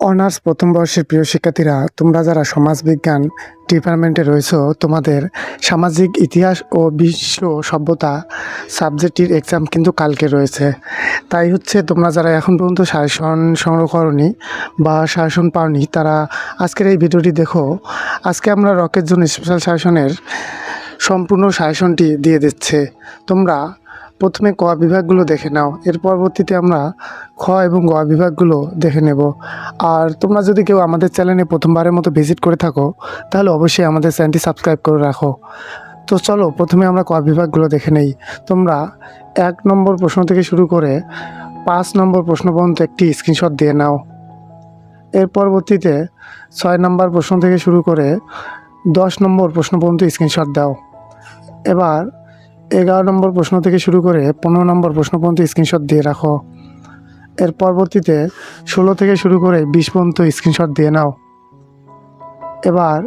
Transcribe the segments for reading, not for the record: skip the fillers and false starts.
Honours প্রথম বর্ষের প্রিয় শিক্ষার্থীরা, তোমরা যারা সমাজবিজ্ঞান ডিপার্টমেন্টে রয়েছো, তোমাদের সামাজিক ইতিহাস ও বিশ্ব সভ্যতা সাবজেক্টটির এক্সাম কিন্তু কালকে রয়েছে। তাই হচ্ছে তোমরা যারা এখন পর্যন্ত সাজেশন সংগ্রহ করনি বা সাজেশন পাওনি, তারা আজকের এই ভিডিওটি দেখো। আজকে আমরা রকের জন্য স্পেশাল সাজেশনের সম্পূর্ণ সাজেশনটি দিয়ে দিচ্ছে। তোমরা প্রথমে ক বিভাগগুলো দেখে নাও, এর পরবর্তীতে আমরা খ এবং গ বিভাগগুলো দেখে নেব। আর তোমরা যদি কেউ আমাদের চ্যানেলে প্রথমবারের মতো ভিজিট করে থাকো, তাহলে অবশ্যই আমাদের চ্যানেলটি সাবস্ক্রাইব করে রাখো। তো চলো প্রথমে আমরা ক বিভাগগুলো দেখে নেই। তোমরা 1 নম্বর প্রশ্ন থেকে শুরু করে 5 নম্বর প্রশ্ন পর্যন্ত একটি স্ক্রিনশট দিয়ে নাও। এর পরবর্তীতে 6 নম্বর প্রশ্ন থেকে শুরু করে 10 নম্বর প্রশ্ন পর্যন্ত স্ক্রিনশট দাও। এবার 11 নম্বর প্রশ্ন থেকে শুরু করে 15 নম্বর প্রশ্ন পর্যন্ত স্ক্রিনশট দিয়ে রাখো। এর পরবর্তীতে 16 থেকে শুরু করে 20 পর্যন্ত স্ক্রিনশট দিয়ে নাও। এবার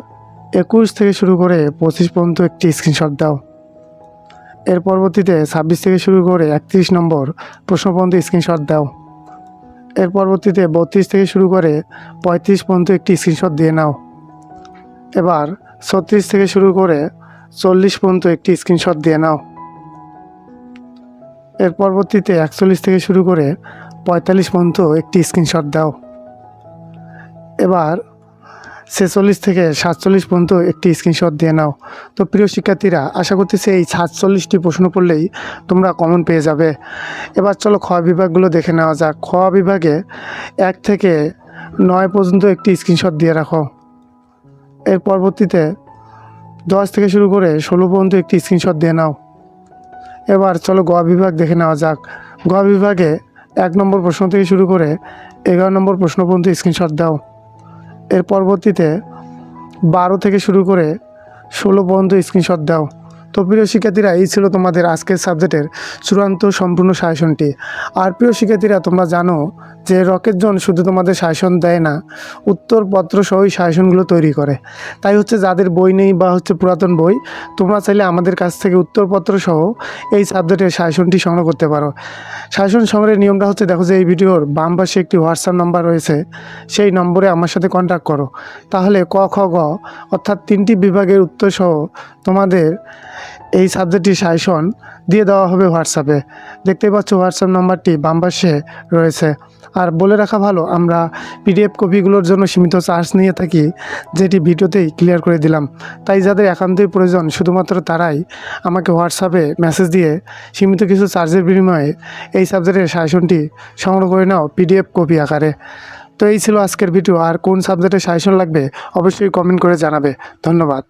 21 থেকে শুরু করে 25 পর্যন্ত একটি স্ক্রিনশট দাও। এর পরবর্তীতে 26 থেকে শুরু করে 31 নম্বর প্রশ্ন পর্যন্ত স্ক্রিনশট দাও। এর পরবর্তীতে 32 থেকে শুরু করে 35 পর্যন্ত একটি স্ক্রিনশট দিয়ে নাও। এবার 36 থেকে শুরু করে 40 পর্যন্ত একটি স্ক্রিনশট দিয়ে নাও। এর পরবর্তীতে 41 থেকে শুরু করে 45 পর্যন্ত একটি স্ক্রিনশট দাও। এবার 46 থেকে 47 পর্যন্ত একটি স্ক্রিনশট দিয়ে নাও। তো প্রিয় শিক্ষার্থীরা, আশা করতেছি এই 47টি প্রশ্ন পড়লেই তোমরা কমন পেয়ে যাবে। এবার চলো খ বিভাগগুলো দেখে নেওয়া যাক। খ বিভাগে 1 থেকে 9 পর্যন্ত একটি স্ক্রিনশট দিয়ে রাখো। এর পরবর্তীতে 10 থেকে শুরু করে 16 পর্যন্ত একটি স্ক্রিনশট দিয়ে নাও। এবার চলো গ বিভাগ দেখে নেওয়া যাক। গ বিভাগে 1 নম্বর প্রশ্ন থেকে শুরু করে 11 নম্বর প্রশ্ন পর্যন্ত স্ক্রিনশট দাও। এর পরবর্তীতে 12 থেকে শুরু করে 16 পর্যন্ত স্ক্রিনশট দাও। তো প্রিয় শিক্ষার্থীরা, এই ছিল তোমাদের আজকের সাবজেক্টের চূড়ান্ত সম্পূর্ণ সাজেশনটি। আর প্রিয় শিক্ষার্থীরা, তোমরা জানো যে রকেট জোন শুধু তোমাদের সাজেশন দেয় না, উত্তরপত্র সহই সাজেশনগুলো তৈরি করে। তাই হচ্ছে যাদের বই নেই বা হচ্ছে পুরাতন বই, তোমরা চাইলে আমাদের কাছ থেকে উত্তরপত্র সহ এই সাবজেক্টের সাজেশনটি সংগ্রহ করতে পারো। সাজেশন সংগ্রহের নিয়মটা হচ্ছে, দেখো যে এই ভিডিওর বাম পাশে একটি হোয়াটসঅ্যাপ নাম্বার রয়েছে, সেই নম্বরে আমার সাথে কন্ট্যাক্ট করো। তাহলে ক, খ, গ অর্থাৎ 3টি বিভাগের উত্তর সহ তোমাদের এই সাবজেক্টটির সাজেশন দিয়ে দেওয়া হবে হোয়াটসঅ্যাপে। দেখতেই পাচ্ছ হোয়াটসঅ্যাপ নাম্বারটি বাম পাশে রয়েছে। আর বলে রাখা ভালো, আমরা পিডিএফ কপিগুলোর জন্য সীমিত চার্জ নিয়ে থাকি, যেটি ভিডিওতেই ক্লিয়ার করে দিলাম। তাই যাদের একান্তই প্রয়োজন, শুধুমাত্র তারাই আমাকে হোয়াটসঅ্যাপে মেসেজ দিয়ে সীমিত কিছু চার্জের বিনিময়ে এই সাবজেক্টের সাজেশনটি সংগ্রহ করে নাও পিডিএফ কপি আকারে। তো এই ছিল আজকের ভিডিও। আর কোন সাবজেক্টের সাজেশন লাগবে অবশ্যই কমেন্ট করে জানাবে। ধন্যবাদ।